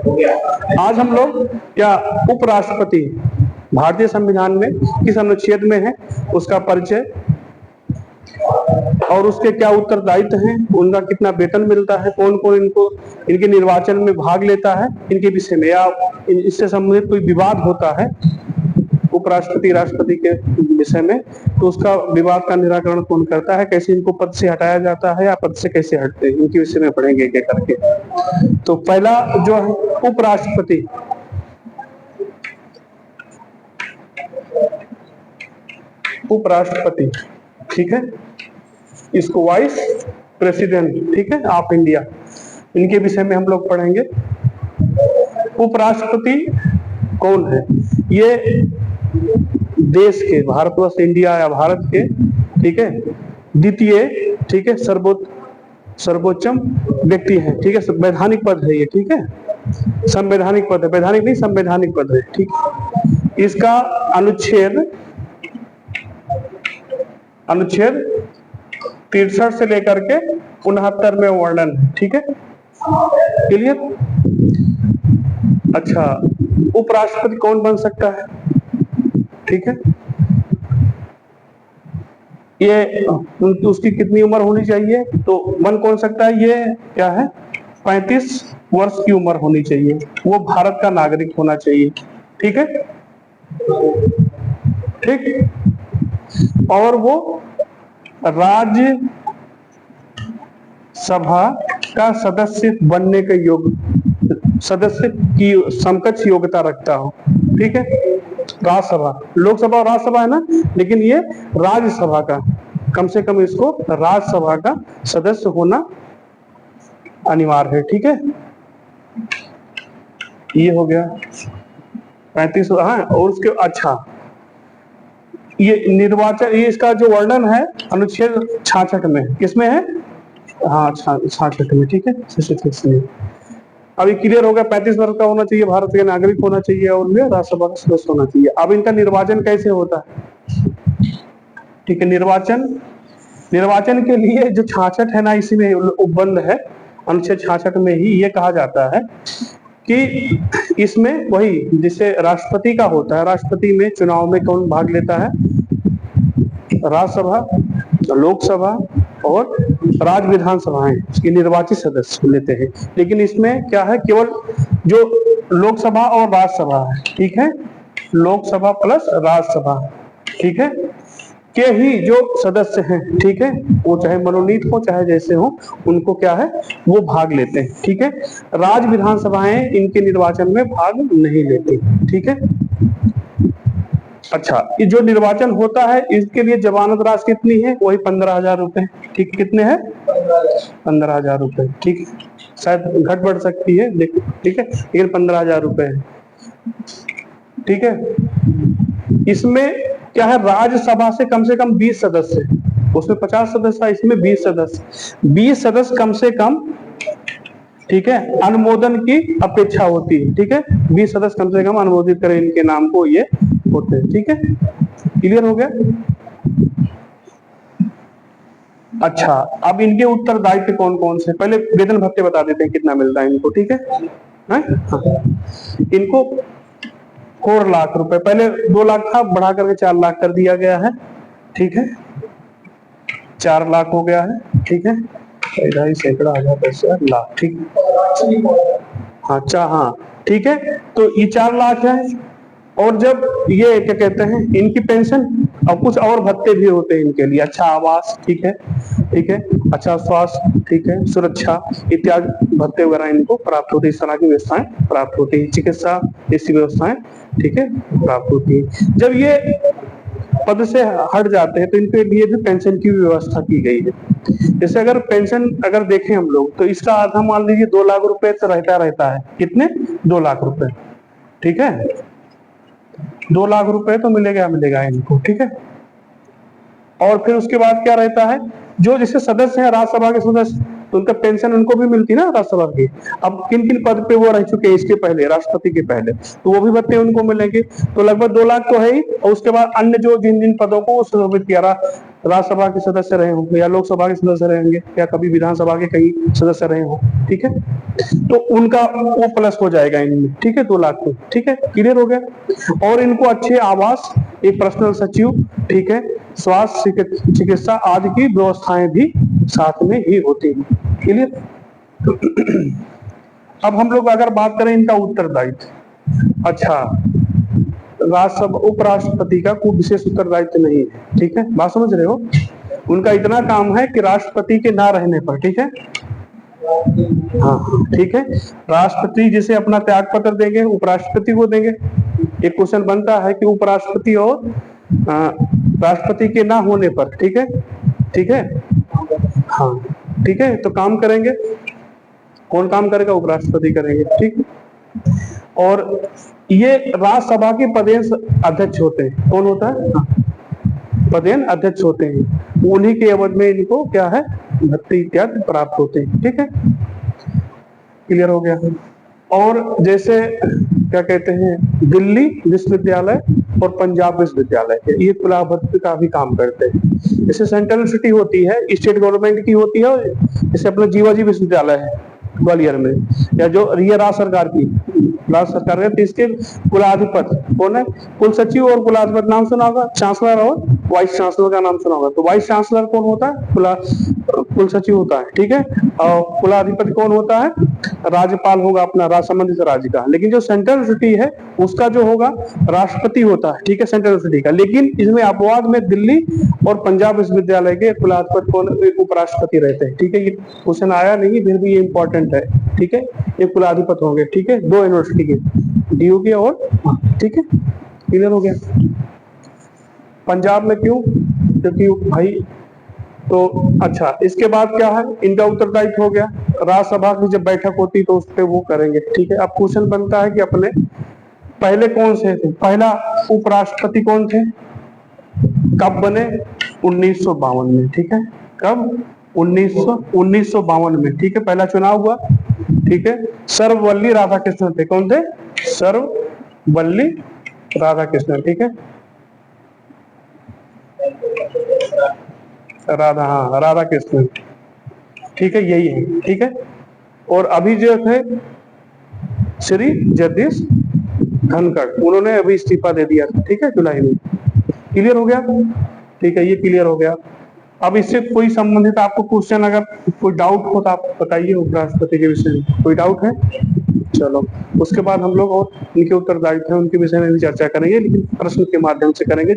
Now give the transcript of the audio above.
आज हम लोग क्या उपराष्ट्रपति भारतीय संविधान में किस अनुच्छेद में है, उसका परिचय और उसके क्या उत्तरदायित्व हैं, उनका कितना वेतन मिलता है, कौन कौन इनको इनके निर्वाचन में भाग लेता है, इनके विषय में या इससे संबंधित कोई विवाद होता है उपराष्ट्रपति राष्ट्रपति के विषय में, तो उसका विवाद का निराकरण कौन करता है, कैसे इनको पद से हटाया जाता है या पद से कैसे हटते हैं, इनके विषय में पढ़ेंगे क्या करके। तो पहला जो है उपराष्ट्रपति, उपराष्ट्रपति, ठीक है, इसको वाइस प्रेसिडेंट, ठीक है, ऑफ इंडिया, इनके विषय में हम लोग पढ़ेंगे। उपराष्ट्रपति कौन है? ये देश के, भारतवर्ष इंडिया या भारत के, ठीक है, द्वितीय, ठीक है, सर्वोच्चम व्यक्ति है, ठीक है, संवैधानिक पद है ये, ठीक है, संवैधानिक पद है, वैधानिक नहीं संवैधानिक पद है, ठीक है। इसका अनुच्छेद 63 से लेकर के 69 में वर्णन है, ठीक है, क्लियर। अच्छा, उपराष्ट्रपति कौन बन सकता है, ठीक है, ये उसकी कितनी उम्र होनी चाहिए, तो बन कौन सकता है, ये क्या है 35 वर्ष की उम्र होनी चाहिए, वो भारत का नागरिक होना चाहिए, ठीक है, ठीक, और वो राज्य सभा का सदस्य बनने के योग्य, सदस्य की समकक्ष योग्यता रखता हो, ठीक है। राज्यसभा, लोकसभा और राज्यसभा है ना, लेकिन ये राज्यसभा का, कम से कम इसको राज्यसभा का सदस्य होना अनिवार्य है, ठीक है। ये हो गया 35, हाँ, और उसके अच्छा ये निर्वाचन, ये इसका जो वर्णन है अनुच्छेद 66 में, किसमें है, हाँ 66 में, ठीक है, 66 में। अब ये क्लियर हो गया, 35 वर्ष का होना चाहिए, भारत के नागरिक होना चाहिए और राज्यसभा का सदस्य होना चाहिए। अब इनका निर्वाचन कैसे होता है, ठीक है, निर्वाचन के लिए जो 66 है ना, इसी में उपबंध है, अनुच्छेद 66 में ही ये कहा जाता है कि इसमें वही जिससे राष्ट्रपति का होता है, राष्ट्रपति में चुनाव में कौन भाग लेता है, राज्यसभा, लोकसभा और राज्य विधानसभाएं इसके निर्वाचित सदस्य लेते हैं। लेकिन इसमें क्या है, केवल जो लोकसभा और राज्यसभा है, ठीक है, लोकसभा प्लस राज्यसभा, ठीक है, के ही जो सदस्य हैं, ठीक है, वो चाहे मनोनीत हो चाहे जैसे हो, उनको क्या है वो भाग लेते हैं, ठीक है। राज्य विधानसभाएं इनके निर्वाचन में भाग नहीं लेती, ठीक है। अच्छा, ये जो निर्वाचन होता है इसके लिए जमानत राशि कितनी है, वही 15,000 रुपए, ठीक, कितने हैं 15,000 रुपए, ठीक, शायद घट बढ़ सकती है, ठीक है, लेकिन 15,000 रुपए है, ठीक है। इसमें क्या है, राज्यसभा से कम 20 सदस्य, उसमें 50 सदस्य, इसमें 20 सदस्य, 20 सदस्य कम से कम, ठीक है, अनुमोदन की अपेक्षा होती है, ठीक है, 20 सदस्य कम से कम अनुमोदित करें इनके नाम को, ये होते हैं, ठीक है, क्लियर हो गया। अच्छा, अब इनके उत्तरदायित्व कौन कौन से, पहले वेतन भत्ते बता देते हैं कितना मिलता है इनको, ठीक है, हाँ? इनको 4 लाख रुपए, पहले 2 लाख था, बढ़ा करके 4 लाख कर दिया गया है, ठीक है, 4 लाख हो गया है, ठीक है, 2.5 सैकड़ा हजार 10,000 लाख, ठीक, हाँ हाँ, ठीक है, तो ये 4 लाख है। और जब ये क्या कहते हैं, इनकी पेंशन और कुछ और भत्ते भी होते हैं इनके लिए, अच्छा आवास, ठीक है, ठीक है, अच्छा स्वास्थ्य, ठीक है, सुरक्षा इत्यादि भत्ते वगैरह इनको प्राप्त होती है, इस तरह की व्यवस्थाएं प्राप्त होती है, चिकित्सा ऐसी व्यवस्थाएं, ठीक है, प्राप्त होती है। जब ये पद से हट जाते हैं तो इनके लिए भी पेंशन की व्यवस्था की गई है। जैसे अगर पेंशन अगर देखें हम लोग, तो इसका आधा मान लीजिए 2 लाख रुपए तो रहता है, कितने 2 लाख रुपए, ठीक है, 2 लाख रुपए तो मिलेगा इनको, ठीक है। और फिर उसके बाद क्या रहता है, जो जैसे सदस्य हैं राज्यसभा के सदस्य, तो उनका पेंशन उनको भी मिलती ना राज्यसभा की। अब किन किन पद पे वो रह चुके हैं इसके पहले, राष्ट्रपति के पहले, तो वो भी भत्ते उनको मिलेंगे। तो लगभग 2 लाख तो है ही, और उसके बाद अन्य जो जिन जिन पदों को वो सुशोभित किया, राज्यसभा के सदस्य रहे होंगे या लोकसभा के सदस्य रहेंगे या कभी विधानसभा के कई सदस्य रहे हों, ठीक है, तो उनका वो प्लस हो जाएगा इनमें, ठीक है, 2 लाख को, ठीक है, क्लियर हो गया। और इनको अच्छे आवास, एक पर्सनल सचिव, ठीक है, स्वास्थ्य चिकित्सा आदि की व्यवस्थाएं भी साथ में ही होती हैं, क्लियर। अब हम लोग अगर बात करें इनका उत्तरदायित्व, अच्छा, राज्यसभा उपराष्ट्रपति का कोई विशेष उत्तरदायित्व नहीं है, ठीक है, बात समझ रहे हो। उनका इतना काम है कि राष्ट्रपति के ना रहने पर, ठीक है, हाँ ठीक है, राष्ट्रपति जिसे अपना त्याग पत्र देंगे उपराष्ट्रपति को देंगे। एक क्वेश्चन बनता है कि उपराष्ट्रपति और राष्ट्रपति के ना होने पर, ठीक है, ठीक है, हाँ ठीक है, तो काम करेंगे, कौन काम करेगा, उपराष्ट्रपति करेंगे, ठीक है। और ये राज्यसभा के पदेन अध्यक्ष होते हैं, कौन होता है, पदेन अध्यक्ष होते हैं, उन्हीं के एवज में इनको क्या है, भत्ते इत्यादि प्राप्त होते हैं, ठीक है, क्लियर हो गया। और जैसे क्या कहते हैं, दिल्ली विश्वविद्यालय और पंजाब विश्वविद्यालय ये कुलाधिपति का भी काम करते हैं। जैसे सेंट्रल सिटी होती है, स्टेट गवर्नमेंट की होती है, जैसे अपना जीवाजी विश्वविद्यालय है ग्वालियर में, या जो ये राज्य सरकार की, राज्य सरकार है, तो इसके कुलाधिपति कौन है, कुल सचिव और कुलाधिपति नाम सुना होगा, चांसलर और वाइस चांसलर का नाम सुना होगा। तो वाइस चांसलर कौन होता है, कुल सचिव होता है, ठीक है, और कुलाधिपति कौन होता है, राज्यपाल होगा अपना राज्य संबंधित राज्य का। लेकिन जो सेंट्रल सिटी है उसका जो होगा राष्ट्रपति होता है, ठीक है, सेंट्रल सिटी का। लेकिन इसमें अपवाद में दिल्ली और पंजाब विश्वविद्यालय के कुलाधिपति कौन, एक उपराष्ट्रपति रहते हैं, ठीक है, ये क्वेश्चन आया नहीं, फिर भी ये इंपॉर्टेंट है, ठीक है, ये कुलाधिपति होंगे, ठीक है, 2 यूनिवर्सिटी के, डीयू के, और ठीक है, क्लियर हो गया। पंजाब में क्यों, क्योंकि भाई, तो अच्छा, इसके बाद क्या है, इनका उत्तरदायित्व हो गया, राज्यसभा की जब बैठक होती तो उस पर वो करेंगे, ठीक है। अब क्वेश्चन बनता है कि अपने पहले कौन से थे, पहला उपराष्ट्रपति कौन थे, कब बने, 1952 में, ठीक है, कब, 1952 में, ठीक है, पहला चुनाव हुआ, ठीक है। सर्वपल्ली राधाकृष्णन थे, कौन थे, सर्वपल्ली राधाकृष्णन, ठीक है, हाँ राधा कृष्णन, ठीक है, यही है, ठीक है। और अभी जो थे श्री जगदीश धनखड़, उन्होंने अभी इस्तीफा दे दिया था, ठीक है, जुलाई में, क्लियर हो गया, ठीक है, ये क्लियर हो गया। अब इससे कोई संबंधित आपको क्वेश्चन अगर कोई डाउट हो तो आप बताइए, उपराष्ट्रपति के विषय में कोई डाउट है, चलो उसके बाद हम लोग और उनके उत्तरदायित्व है उनके विषय में भी चर्चा करेंगे, लेकिन प्रश्न के माध्यम से करेंगे।